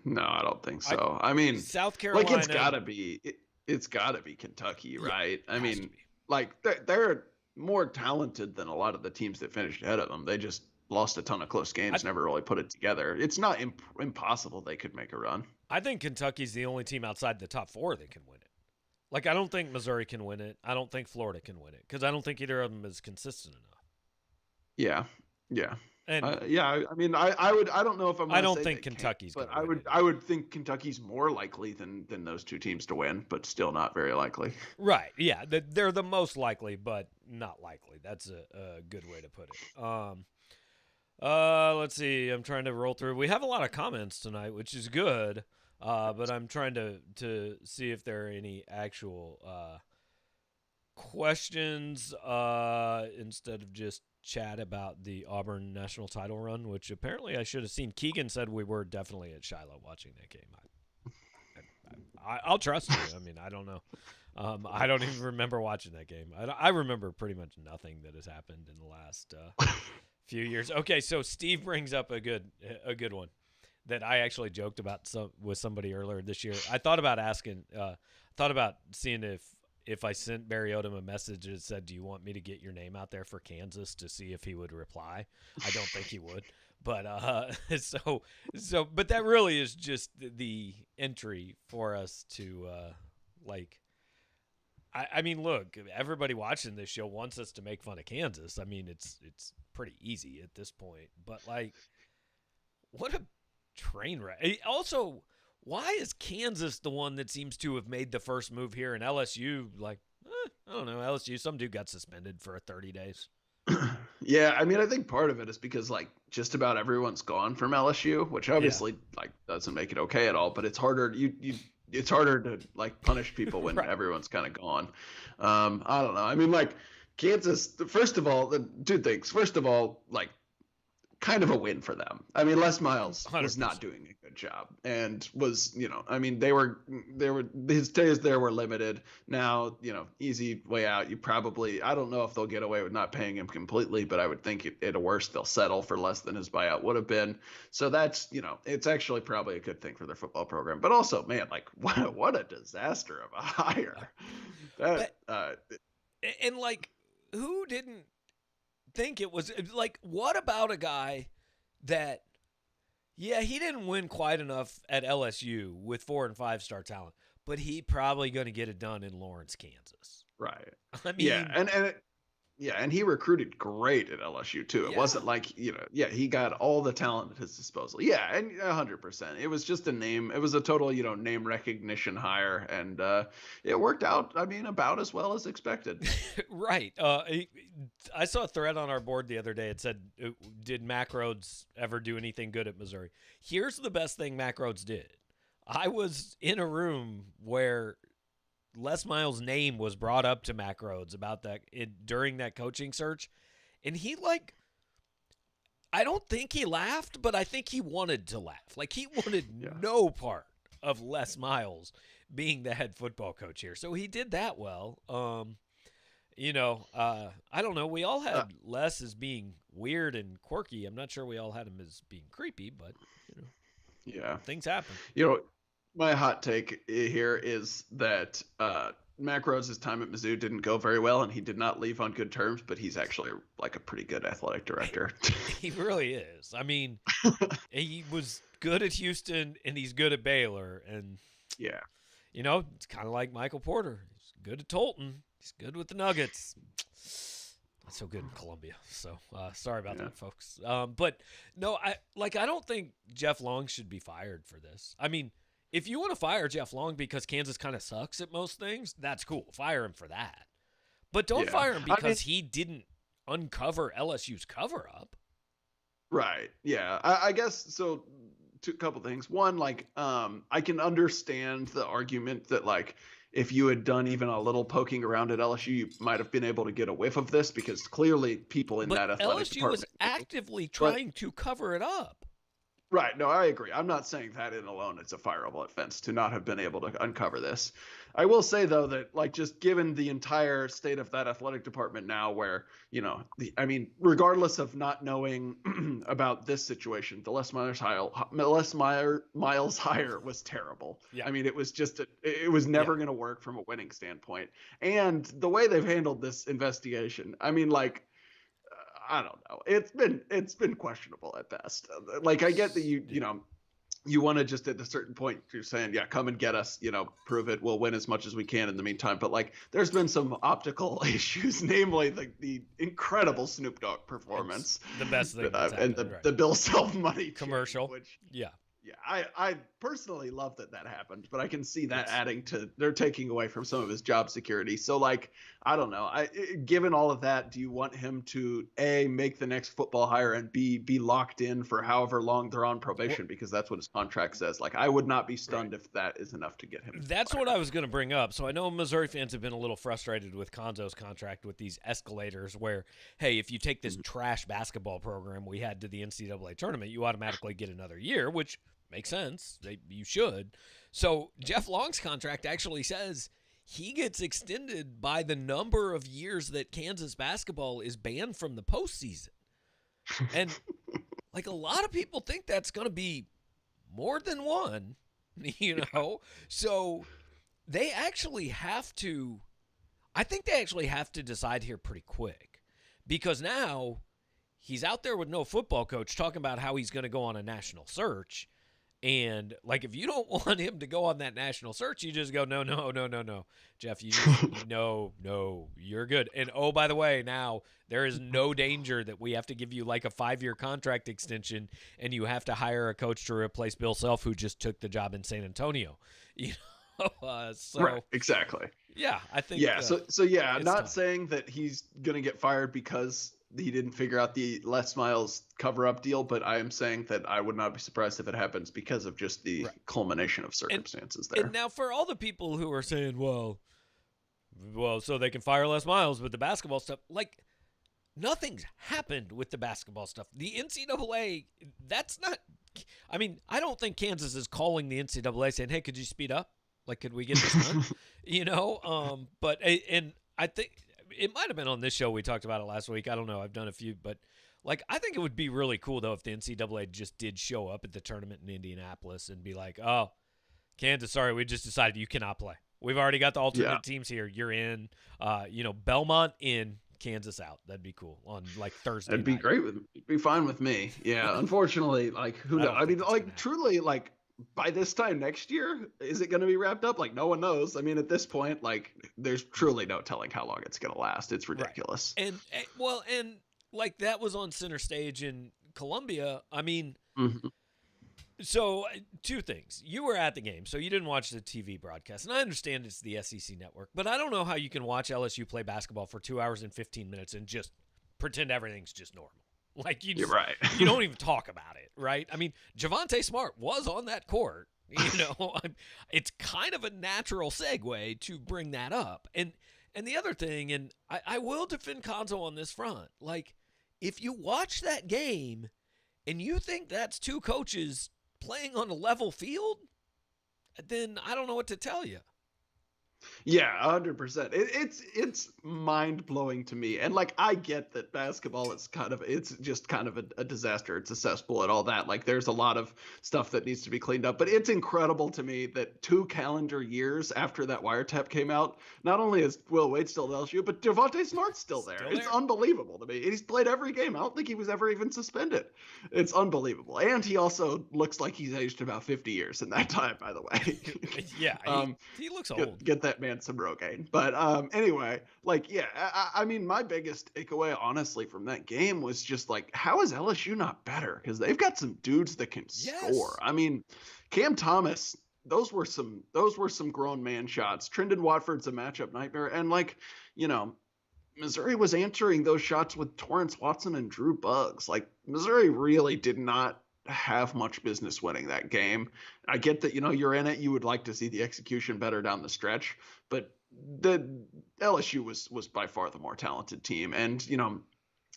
No, I don't think so. I mean, South Carolina, like it's gotta be Kentucky, right? I mean, like they're more talented than a lot of the teams that finished ahead of them. They just lost a ton of close games, never really put it together. It's not impossible they could make a run. I think Kentucky's the only team outside the top 4 that can win it. Like, I don't think Missouri can win it. I don't think Florida can win it, because I don't think either of them is consistent enough. Yeah. And I mean, I don't know if I'm. I don't think Kentucky's but gonna win it. I would think Kentucky's more likely than those two teams to win, but still not very likely. Right. Yeah. They're the most likely, but not likely. That's a good way to put it. Let's see. I'm trying to roll through. We have a lot of comments tonight, which is good. But I'm trying to see if there are any actual questions instead of just chat about the Auburn national title run, which apparently I should have seen. Keegan said we were definitely at Shiloh watching that game. I'll trust you. I mean, I don't know. I don't even remember watching that game. I remember pretty much nothing that has happened in the last few years. Okay, so Steve brings up a good one that I actually joked about with somebody earlier this year. I thought about seeing if I sent Barry Odom a message that said, "Do you want me to get your name out there for Kansas?" to see if he would reply. I don't think he would, but but that really is just the entry for us to I mean, look, everybody watching this show wants us to make fun of Kansas. I mean, it's pretty easy at this point, but like, what a train wreck. Also, why is Kansas the one that seems to have made the first move here, and LSU, like, I don't know, LSU, some dude got suspended for 30 days. Yeah, I mean, I think part of it is because, like, just about everyone's gone from LSU, which obviously, like, doesn't make it okay at all, but it's harder, it's harder to, like, punish people when right. Everyone's kind of gone. I don't know. I mean, like, Kansas, first of all, the two things. First of all, like, kind of a win for them. I mean, Les Miles was 100%. not doing a good job and was, I mean, they were his days there were limited. Now, easy way out. You probably, I don't know if they'll get away with not paying him completely, but I would think at a worst they'll settle for less than his buyout would have been. So that's, it's actually probably a good thing for their football program. But also, man, like what a disaster of a hire. That and like, who didn't think it was like, what about a guy that, yeah, he didn't win quite enough at LSU with 4 and 5 star talent, but he probably going to get it done in Lawrence, Kansas. Right. I mean, yeah, and he recruited great at LSU too. It wasn't like, he got all the talent at his disposal. Yeah, and 100%. It was just a name. It was a total, name recognition hire, and it worked out, I mean, about as well as expected. Right. I saw a thread on our board the other day. It said, did Mack Rhoades ever do anything good at Missouri? Here's the best thing Mack Rhoades did. I was in a room where Les Miles' name was brought up to Mack Rhoades about that during that coaching search, and he I don't think he laughed, but I think he wanted to laugh. Like, he wanted no part of Les Miles being the head football coach here, so he did that well. I don't know. We all had Les as being weird and quirky. I'm not sure we all had him as being creepy, but things happen. My hot take here is that Mack Rhoades' time at Mizzou didn't go very well, and he did not leave on good terms, but he's actually like a pretty good athletic director. He really is. I mean, he was good at Houston, and he's good at Baylor. And, it's kind of like Michael Porter. He's good at Tolton. He's good with the Nuggets. Not so good in Columbia. So sorry about that, folks. But, no, I don't think Jeff Long should be fired for this. I mean, if you want to fire Jeff Long because Kansas kind of sucks at most things, that's cool. Fire him for that. But don't fire him because he didn't uncover LSU's cover-up. Right. Yeah. I guess so. A couple things. One, I can understand the argument that, if you had done even a little poking around at LSU, you might have been able to get a whiff of this, because clearly people in that athletic LSU department was actively trying to cover it up. Right. No, I agree. I'm not saying that in alone it's a fireable offense to not have been able to uncover this. I will say, though, that just given the entire state of that athletic department now, where, regardless of not knowing about this situation, the Les Miles hire was terrible. Yeah. I mean, it was just it was never going to work from a winning standpoint. And the way they've handled this investigation, I mean, I don't know. It's been questionable at best. I get that you want to just at a certain point you're saying, come and get us, prove it. We'll win as much as we can in the meantime. But there's been some optical issues, namely the incredible Snoop Dogg performance, it's the best thing, and the Bill Self money commercial, which I personally love that happened, but I can see that adding to they're taking away from some of his job security. So I don't know. Given all of that, do you want him to A, make the next football hire, and B, be locked in for however long they're on probation? Because that's what his contract says. I would not be stunned if that is enough to get him. That's fired. What I was going to bring up. So I know Missouri fans have been a little frustrated with Conzo's contract with these escalators where, hey, if you take this trash basketball program we had to the NCAA tournament, you automatically get another year, which makes sense. You should. So Jeff Long's contract actually says he gets extended by the number of years that Kansas basketball is banned from the postseason. And a lot of people think that's going to be more than one, So they actually have to, I think they actually have to decide here pretty quick, because now he's out there with no football coach talking about how he's going to go on a national search. And if you don't want him to go on that national search, you just go, no, Jeff, no, you're good. And oh, by the way, now there is no danger that we have to give you a 5-year contract extension and you have to hire a coach to replace Bill Self, who just took the job in San Antonio. Right, exactly. Yeah, I think. Yeah, not tough. Saying that he's gonna get fired because he didn't figure out the Les Miles cover-up deal, but I am saying that I would not be surprised if it happens because of just the culmination of circumstances there. And now for all the people who are saying, well, so they can fire Les Miles, but the basketball stuff, nothing's happened with the basketball stuff. The NCAA, that's not. I mean, I don't think Kansas is calling the NCAA saying, "Hey, could you speed up? Like, could we get this done?" But and I think it might have been on this show we talked about it last week. I don't know. I've done a few, but like, I think it would be really cool though if the NCAA just did show up at the tournament in Indianapolis and be like, "Oh, Kansas, sorry, we just decided you cannot play. We've already got the alternate teams here. You're in. Belmont in, Kansas out. That'd be cool on like Thursday. That'd be night. great. It'd be fine with me. Yeah. Unfortunately, like who knows? I mean, like truly, like by this time next year, is it going to be wrapped up? Like no one knows. I mean, at this point, like there's truly no telling how long it's going to last. It's ridiculous. Right. And like that was on center stage in Columbia. I mean. Mm-hmm. So, two things. You were at the game, so you didn't watch the TV broadcast. And I understand it's the SEC network, but I don't know how you can watch LSU play basketball for 2 hours and 15 minutes and just pretend everything's just normal. Like, You're right. You don't even talk about it, right? I mean, Javonte Smart was on that court. It's kind of a natural segue to bring that up. And the other thing, and I will defend Konzo on this front, like, if you watch that game and you think that's two coaches playing on a level field, then I don't know what to tell you. Yeah, 100%. It's mind blowing to me, and like I get that basketball is it's just kind of a disaster. It's a cesspool and all that. Like there's a lot of stuff that needs to be cleaned up, but it's incredible to me that 2 calendar years after that wiretap came out, not only is Will Wade still at LSU, but Javonte Smart's still there. It's unbelievable to me. He's played every game. I don't think he was ever even suspended. It's unbelievable, and he also looks like he's aged about 50 years in that time. By the way, yeah, he looks old. Get that man some Rogaine. But anyway, like, yeah, I mean, my biggest takeaway, honestly, from that game was just like, how is LSU not better? Because they've got some dudes that can score. I mean, Cam Thomas, those were some grown man shots. Trendon Watford's a matchup nightmare, and like, Missouri was answering those shots with Torrance Watson and Drew Buggs. Like, Missouri really did not have much business winning that game. I get that, you're in it. You would like to see the execution better down the stretch, but the LSU was by far the more talented team. And,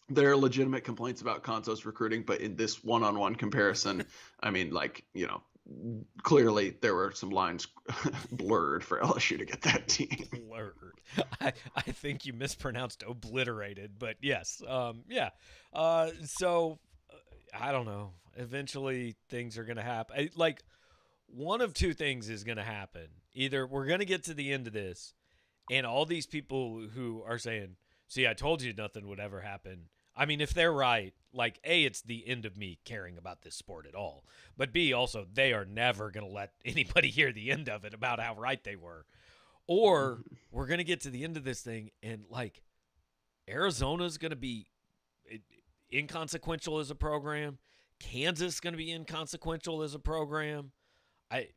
there are legitimate complaints about Konzo's recruiting, but in this one-on-one comparison, I mean, like, clearly there were some lines blurred for LSU to get that team. Blurred. I think you mispronounced obliterated, but yes. Yeah. So I don't know. Eventually things are going to happen. Like, one of two things is going to happen. Either we're going to get to the end of this and all these people who are saying, "See, I told you nothing would ever happen." I mean, if they're right, like, A, it's the end of me caring about this sport at all. But B, also, they are never going to let anybody hear the end of it about how right they were. Or we're going to get to the end of this thing and, like, Arizona's going to be inconsequential as a program. Kansas is going to be inconsequential as a program.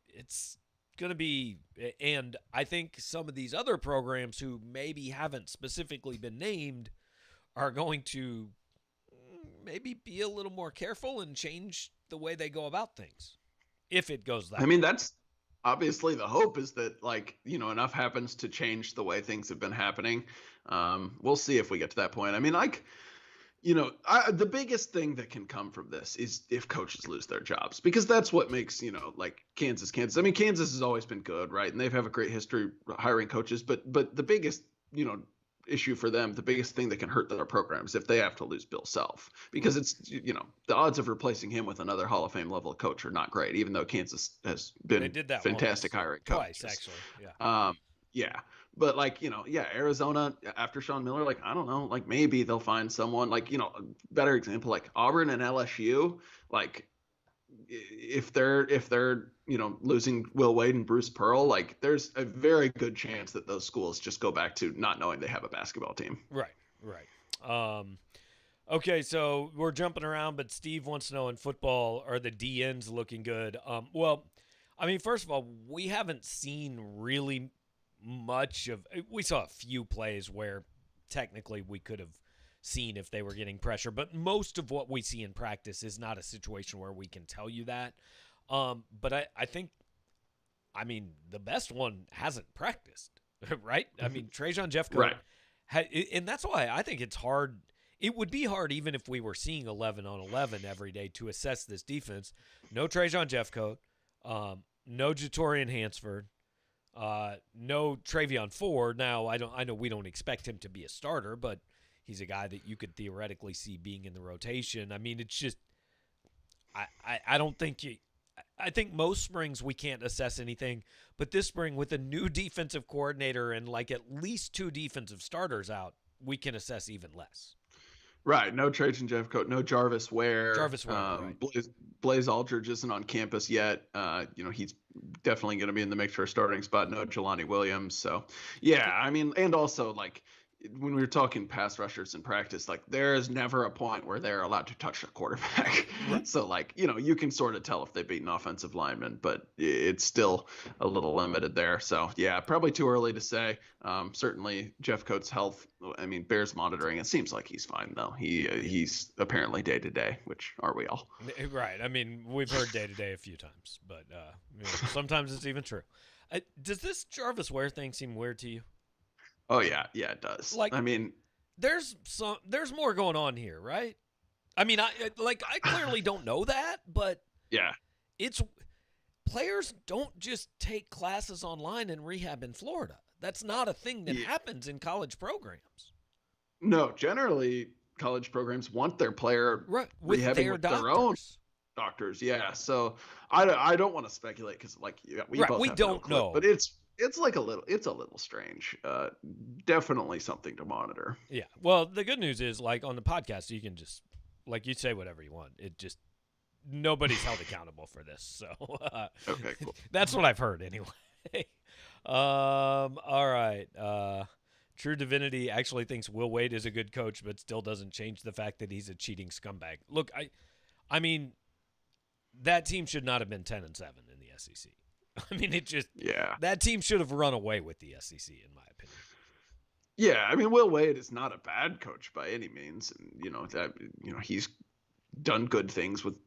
It's going to be, and I think some of these other programs who maybe haven't specifically been named are going to maybe be a little more careful and change the way they go about things, if it goes that way. I mean, that's obviously the hope, is that, like, enough happens to change the way things have been happening. We'll see if we get to that point. I mean, like, the biggest thing that can come from this is if coaches lose their jobs, because that's what makes, like Kansas. I mean, Kansas has always been good, right? And they have a great history hiring coaches, but the biggest, issue for them, the biggest thing that can hurt their programs if they have to lose Bill Self, because it's, the odds of replacing him with another Hall of Fame level coach are not great, even though Kansas has been fantastic hiring coaches. Twice, actually. Yeah. Yeah. But like, Arizona after Sean Miller, like, I don't know, like maybe they'll find someone, like, a better example, like Auburn and LSU, like if they're losing Will Wade and Bruce Pearl, like there's a very good chance that those schools just go back to not knowing they have a basketball team. Right. Okay, so we're jumping around, but Steve wants to know, in football, are the DNs looking good? Well, I mean, first of all, we haven't seen really much of. We saw a few plays where technically we could have seen if they were getting pressure, but most of what we see in practice is not a situation where we can tell you that. But I think, I mean, the best one hasn't practiced, right? I mean, Trajan Jeffcoat, right. and that's why I think it's hard. it would be hard even if we were seeing 11 on 11 every day to assess this defense. No Trajan Jeffcoat, no Jatorian Hansford, no Travion Ford. Now I know we don't expect him to be a starter, but he's a guy that you could theoretically see being in the rotation. I mean, it's just I don't think you. I think most springs we can't assess anything, but this spring with a new defensive coordinator and like at least 2 defensive starters out, we can assess even less. Right. No Trajan Jeffcoat, no Jarvis Ware. Jarvis Ware, right. Blaze Aldridge isn't on campus yet. He's definitely going to be in the mix for a starting spot. No Jelani Williams. So, yeah, I mean, and also, like, when we were talking pass rushers in practice, like, there is never a point where they're allowed to touch the quarterback. Right. So, like, you can sort of tell if they beat an offensive lineman, but it's still a little limited there. So, yeah, probably too early to say. Certainly Jeffcoat's health, I mean, Bears monitoring, it seems like he's fine, though. He's apparently day-to-day, which are we all? Right. I mean, we've heard day-to-day a few times, but sometimes it's even true. Does this Jarvis Ware thing seem weird to you? Oh yeah, it does. Like, I mean, there's more going on here, right? I mean, I clearly don't know that, but yeah, it's players don't just take classes online and rehab in Florida. That's not a thing that happens in college programs. No, generally college programs want their player with rehabbing with their own doctors. Yeah, so I don't want to speculate because we don't know, but it's like a little strange. Definitely something to monitor. Yeah. Well, the good news is, like, on the podcast, you can just, like, you say whatever you want. It just, nobody's held accountable for this. So okay, cool. That's what I've heard anyway. All right. True Divinity actually thinks Will Wade is a good coach, but still doesn't change the fact that he's a cheating scumbag. Look, I mean, that team should not have been 10-7 in the SEC. I mean, that team should have run away with the SEC, in my opinion. Yeah, I mean, Will Wade is not a bad coach by any means, and he's done good things with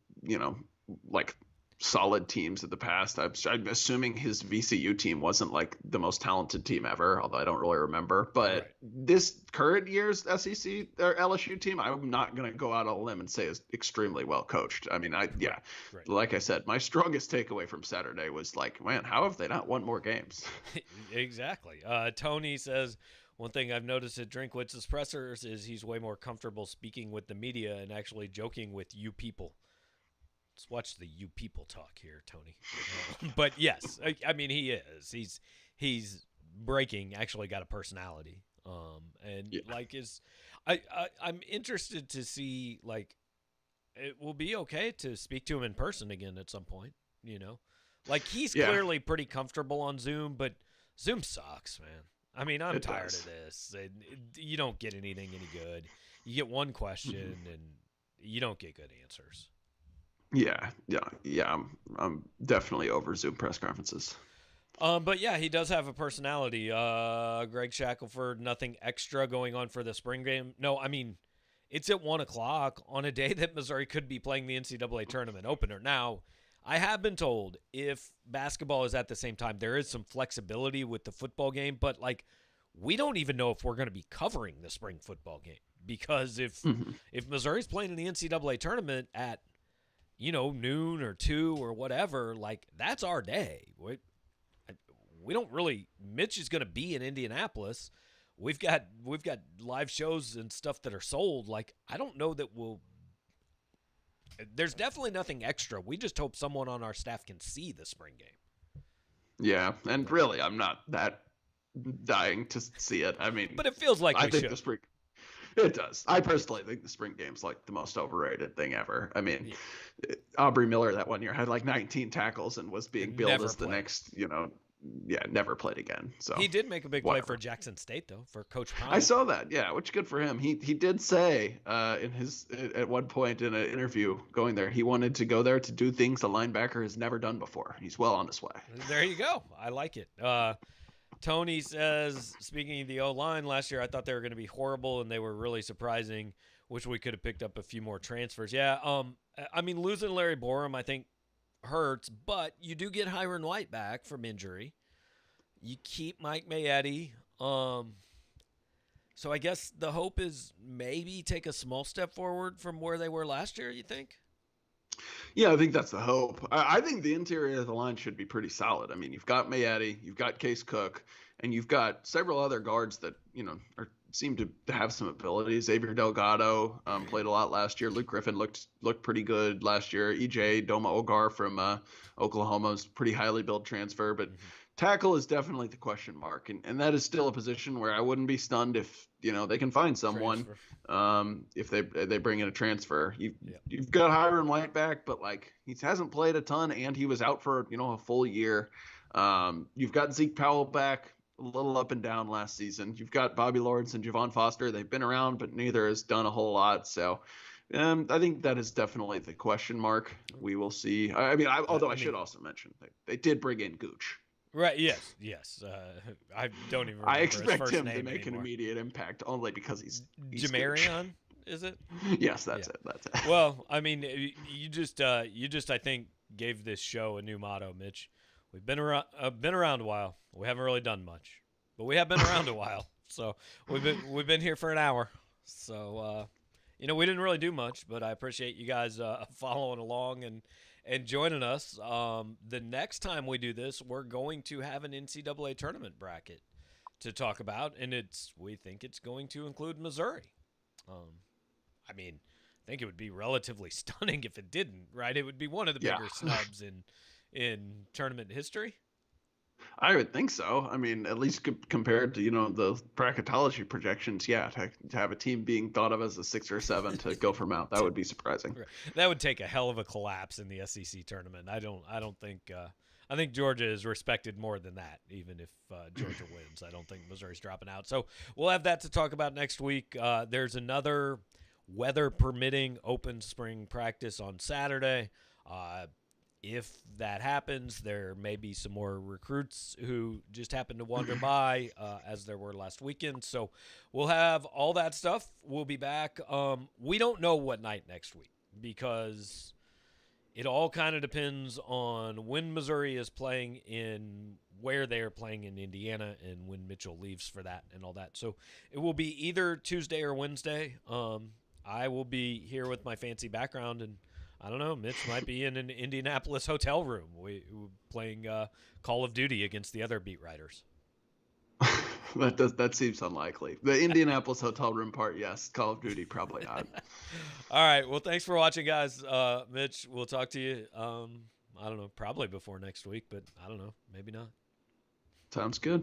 like solid teams in the past. I'm assuming his VCU team wasn't like the most talented team ever, although I don't really remember. But this current year's SEC or LSU team, I'm not going to go out on a limb and say is extremely well coached. I mean, like I said, my strongest takeaway from Saturday was like, man, how have they not won more games? Exactly. Tony says, one thing I've noticed at Drinkwitz's pressers is he's way more comfortable speaking with the media and actually joking with you people. Let's watch the you people talk here, Tony. But yes, I mean, he is. He's breaking. Actually, got a personality. I'm interested to see, like, it will be okay to speak to him in person again at some point. Like, he's clearly pretty comfortable on Zoom, but Zoom sucks, man. I mean, I'm tired of this. You don't get anything any good. You get one question and you don't get good answers. Yeah. I'm definitely over Zoom press conferences. But yeah, he does have a personality. Greg Shackelford, nothing extra going on for the spring game. No, I mean, it's at 1:00 on a day that Missouri could be playing the NCAA tournament opener. Now, I have been told if basketball is at the same time, there is some flexibility with the football game, but like, we don't even know if we're going to be covering the spring football game, because if Missouri's playing in the NCAA tournament at noon or 2 or whatever, like, that's our day. We don't really. Mitch is going to be in Indianapolis. We've got live shows and stuff that are sold. Like, I don't know that there's definitely nothing extra. We just hope someone on our staff can see the spring game. Yeah, and really, I'm not that dying to see it. I mean, but it feels like I think the spring. It does. I personally think the spring game's like the most overrated thing ever. I mean, Aubrey Miller that one year had like 19 tackles and was being billed as the next, never played again. So he did make a big play for Jackson State, though, for Coach Prime. I saw that. Yeah, which good for him. He did say at one point in an interview going there, he wanted to go there to do things a linebacker has never done before. He's well on his way. There you go. I like it. Tony says, speaking of the O-line, last year I thought they were going to be horrible, and they were really surprising. Wish we could have picked up a few more transfers. Yeah, I mean, losing Larry Borum, I think, hurts, but you do get Hiron White back from injury. You keep Mike Mayetti. So I guess the hope is maybe take a small step forward from where they were last year, you think? Yeah, I think that's the hope. I think the interior of the line should be pretty solid. I mean, you've got Mayetti, you've got Case Cook, and you've got several other guards that seem to have some ability. Xavier Delgado played a lot last year. Luke Griffin looked pretty good last year. EJ Doma Ogar from Oklahoma's pretty highly billed transfer, but Mm-hmm. tackle is definitely the question mark, and that is still a position where I wouldn't be stunned if they can find someone Transfer. if they bring in a transfer. Yeah. You've got Hiram White back, but like he hasn't played a ton, and he was out for a full year. You've got Zeke Powell back, a little up and down last season. You've got Bobby Lawrence and Javon Foster. They've been around, but neither has done a whole lot. So I think that is definitely the question mark. We will see. I mean, although I should also mention they did bring in Gooch. Right. Yes. Yes. I don't even remember I his expect first him name to make anymore. an immediate impact only because he's Gooch. Jamarion, is it? Yes, that's it. That's it. Well, I mean, you just I think gave this show a new motto, Mitch. We've been around a while. We haven't really done much, but we have been around a while. So we've been here for an hour. So we didn't really do much, but I appreciate you guys following along and joining us. The next time we do this, we're going to have an NCAA tournament bracket to talk about, and we think it's going to include Missouri. I mean, I think it would be relatively stunning if it didn't, right? It would be one of the bigger snubs in tournament history. I would think so. I mean, at least compared to the bracketology projections, yeah, to have a team being thought of as a 6 or 7 to go from out, that would be surprising. That would take a hell of a collapse in the SEC tournament. I don't think. I think Georgia is respected more than that, even if Georgia wins. I don't think Missouri's dropping out. So we'll have that to talk about next week. There's another weather permitting open spring practice on Saturday. If that happens, there may be some more recruits who just happen to wander by, as there were last weekend. So we'll have all that stuff. We'll be back. We don't know what night next week because it all kind of depends on when Missouri is playing in where they are playing in Indiana and when Mitchell leaves for that and all that. So it will be either Tuesday or Wednesday. I will be here with my fancy background, and I don't know, Mitch might be in an Indianapolis hotel room playing Call of Duty against the other beat writers. That seems unlikely. The Indianapolis hotel room part, yes. Call of Duty, probably not. All right. Well, thanks for watching, guys. Mitch, we'll talk to you, I don't know, probably before next week, but I don't know, maybe not. Sounds good.